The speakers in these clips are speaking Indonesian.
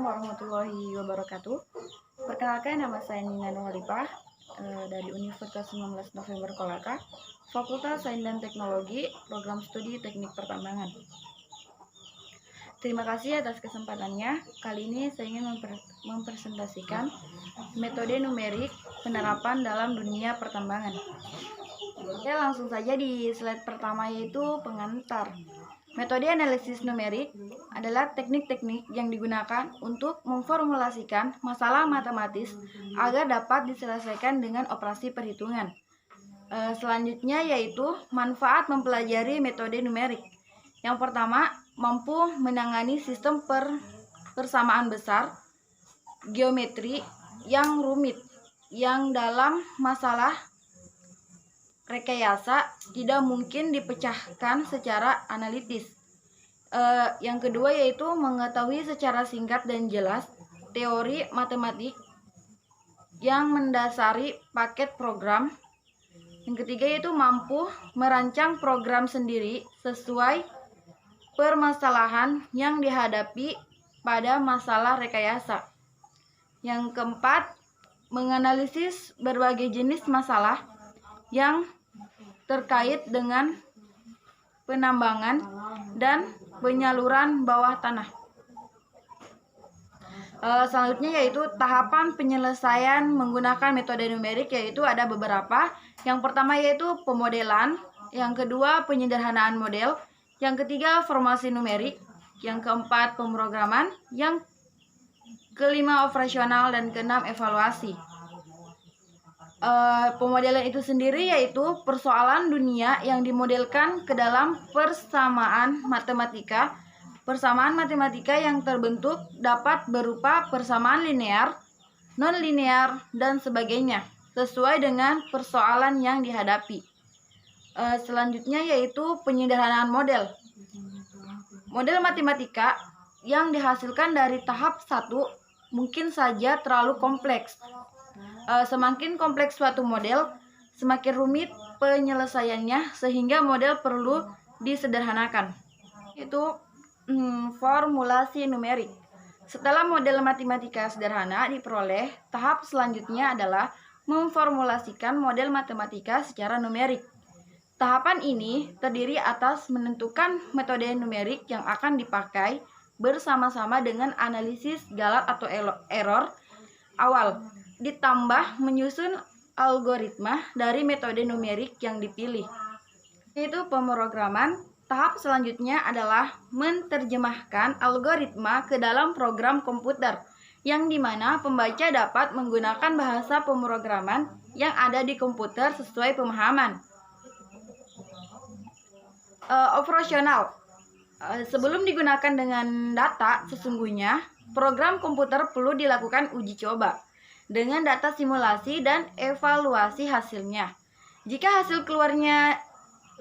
warahmatullahi wabarakatuh. Perkenalkan, nama saya Nina Nuhalipah dari Universitas 19 November Kolaka, Fakultas Sains dan Teknologi, Program Studi Teknik Pertambangan. Terima kasih atas kesempatannya. Kali ini saya ingin mempresentasikan metode numerik penerapan dalam dunia pertambangan. Ya, langsung saja di slide pertama, yaitu pengantar. Metode analisis numerik adalah teknik-teknik yang digunakan untuk memformulasikan masalah matematis agar dapat diselesaikan dengan operasi perhitungan. Selanjutnya yaitu manfaat mempelajari metode numerik. Yang pertama, mampu menangani sistem persamaan besar, geometri yang rumit, yang dalam masalah rekayasa tidak mungkin dipecahkan secara analitis. Yang kedua yaitu mengetahui secara singkat dan jelas teori matematik yang mendasari paket program. Yang ketiga yaitu mampu merancang program sendiri sesuai permasalahan yang dihadapi pada masalah rekayasa. Yang keempat, menganalisis berbagai jenis masalah yang terkait dengan penambangan dan penyaluran bawah tanah. Selanjutnya yaitu tahapan penyelesaian menggunakan metode numerik, yaitu ada beberapa. Yang pertama yaitu pemodelan, yang kedua penyederhanaan model, yang ketiga formasi numerik, yang keempat pemrograman, yang kelima operasional, dan keenam evaluasi. Pemodelan itu sendiri yaitu persoalan dunia yang dimodelkan ke dalam persamaan matematika. Persamaan matematika yang terbentuk dapat berupa persamaan linear, non-linear, dan sebagainya, sesuai dengan persoalan yang dihadapi. Selanjutnya yaitu penyederhanaan model. Model matematika yang dihasilkan dari tahap 1 mungkin saja terlalu kompleks. Semakin kompleks suatu model, semakin rumit penyelesaiannya, sehingga model perlu disederhanakan. Itu formulasi numerik. Setelah model matematika sederhana diperoleh, tahap selanjutnya adalah memformulasikan model matematika secara numerik. Tahapan ini terdiri atas menentukan metode numerik yang akan dipakai bersama-sama dengan analisis galat atau error awal, ditambah menyusun algoritma dari metode numerik yang dipilih. Itu pemrograman. Tahap selanjutnya adalah menerjemahkan algoritma ke dalam program komputer, yang dimana pembaca dapat menggunakan bahasa pemrograman yang ada di komputer sesuai pemahaman. Operasional. Sebelum digunakan dengan data sesungguhnya, program komputer perlu dilakukan uji coba dengan data simulasi dan evaluasi hasilnya. Jika hasil keluarnya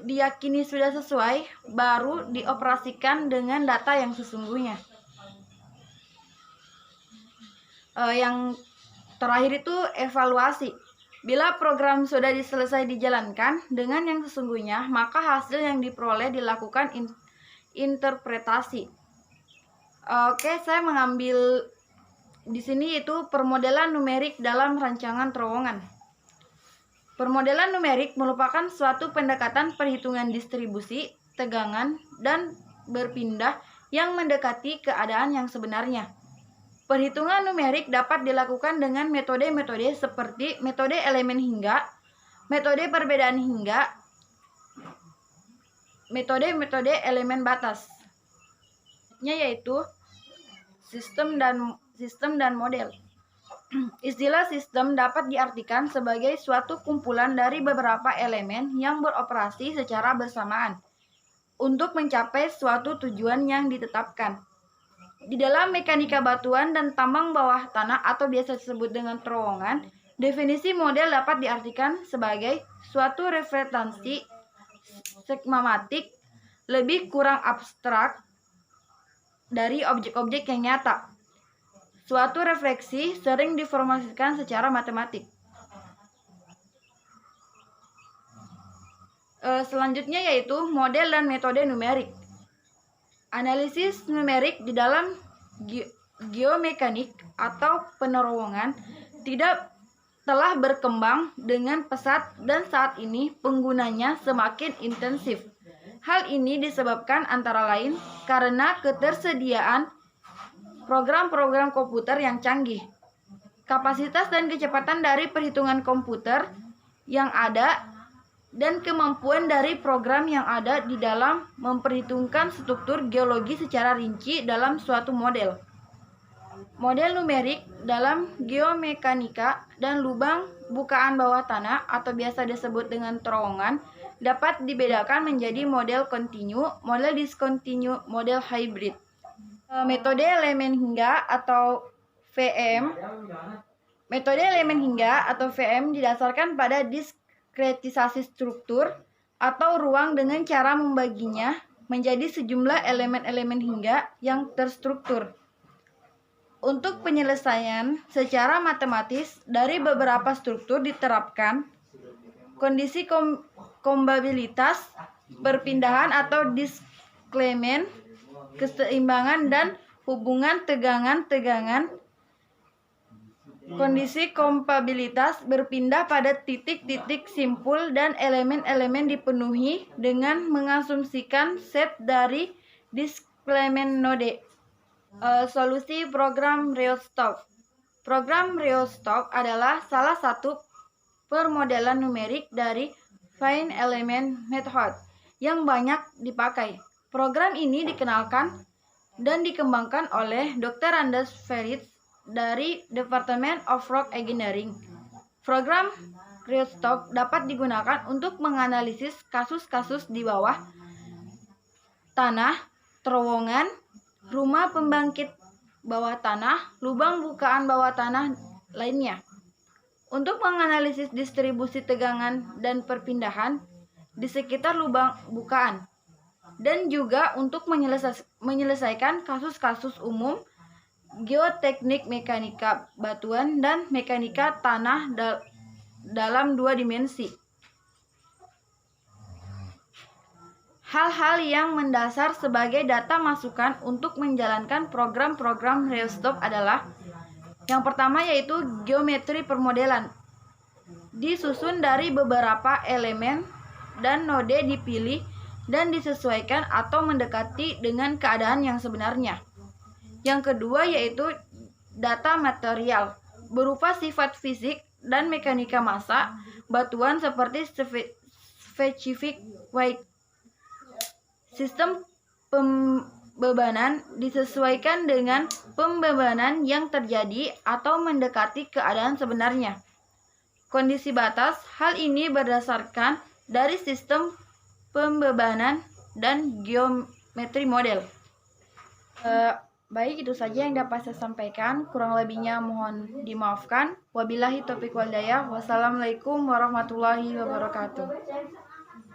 diyakini sudah sesuai, baru dioperasikan dengan data yang sesungguhnya. Yang terakhir itu evaluasi. Bila program sudah selesai dijalankan dengan yang sesungguhnya, maka hasil yang diperoleh dilakukan interpretasi. Oke, saya mengambil di sini itu permodelan numerik dalam rancangan terowongan. Permodelan numerik merupakan suatu pendekatan perhitungan distribusi, tegangan, dan berpindah yang mendekati keadaan yang sebenarnya. Perhitungan numerik dapat dilakukan dengan metode-metode seperti metode elemen hingga, metode perbedaan hingga, metode-metode elemen batas. Yaitu sistem dan model. Istilah sistem dapat diartikan sebagai suatu kumpulan dari beberapa elemen yang beroperasi secara bersamaan untuk mencapai suatu tujuan yang ditetapkan. Di dalam mekanika batuan dan tambang bawah tanah atau biasa disebut dengan terowongan, definisi model dapat diartikan sebagai suatu referensi skematik lebih kurang abstrak dari objek-objek yang nyata. Suatu refleksi sering diformulasikan secara matematik. Selanjutnya yaitu model dan metode numerik. Analisis numerik di dalam geomekanik atau penerowongan telah berkembang dengan pesat dan saat ini penggunanya semakin intensif. Hal ini disebabkan antara lain karena ketersediaan program-program komputer yang canggih, kapasitas dan kecepatan dari perhitungan komputer yang ada, dan kemampuan dari program yang ada di dalam memperhitungkan struktur geologi secara rinci dalam suatu model. Model numerik dalam geomekanika dan lubang bukaan bawah tanah atau biasa disebut dengan terowongan dapat dibedakan menjadi model kontinu, model diskontinu, model hybrid. Metode elemen hingga atau VM. Metode elemen hingga atau VM didasarkan pada diskretisasi struktur atau ruang dengan cara membaginya menjadi sejumlah elemen-elemen hingga yang terstruktur. Untuk penyelesaian secara matematis dari beberapa struktur diterapkan kondisi kombabilitas, perpindahan atau displacement, keseimbangan dan hubungan tegangan-tegangan. Kondisi kompabilitas berpindah pada titik-titik simpul dan elemen-elemen dipenuhi dengan mengasumsikan set dari displacement node. Solusi program Rheoscope. Program Rheoscope adalah salah satu permodelan numerik dari Fine Element Method yang banyak dipakai. Program ini dikenalkan dan dikembangkan oleh Dr. Anders Feritz dari Department of Rock Engineering. Program Rheoscope dapat digunakan untuk menganalisis kasus-kasus di bawah tanah, terowongan, rumah pembangkit bawah tanah, lubang bukaan bawah tanah lainnya. Untuk menganalisis distribusi tegangan dan perpindahan di sekitar lubang bukaan, dan juga untuk menyelesaikan kasus-kasus umum geoteknik, mekanika batuan, dan mekanika tanah dalam 2 dimensi. Hal-hal yang mendasar sebagai data masukan untuk menjalankan program-program Rheoscope adalah yang pertama yaitu geometri permodelan. Disusun dari beberapa elemen dan node dipilih dan disesuaikan atau mendekati dengan keadaan yang sebenarnya. Yang kedua yaitu data material berupa sifat fisik dan mekanika massa batuan seperti specific weight. Sistem pembebanan disesuaikan dengan pembebanan yang terjadi atau mendekati keadaan sebenarnya. Kondisi batas, hal ini berdasarkan dari sistem pembebanan dan geometri model. Baik, itu saja yang dapat saya sampaikan. Kurang lebihnya mohon dimaafkan. Wabillahi taufiq wal hidayah. Wassalamualaikum warahmatullahi wabarakatuh.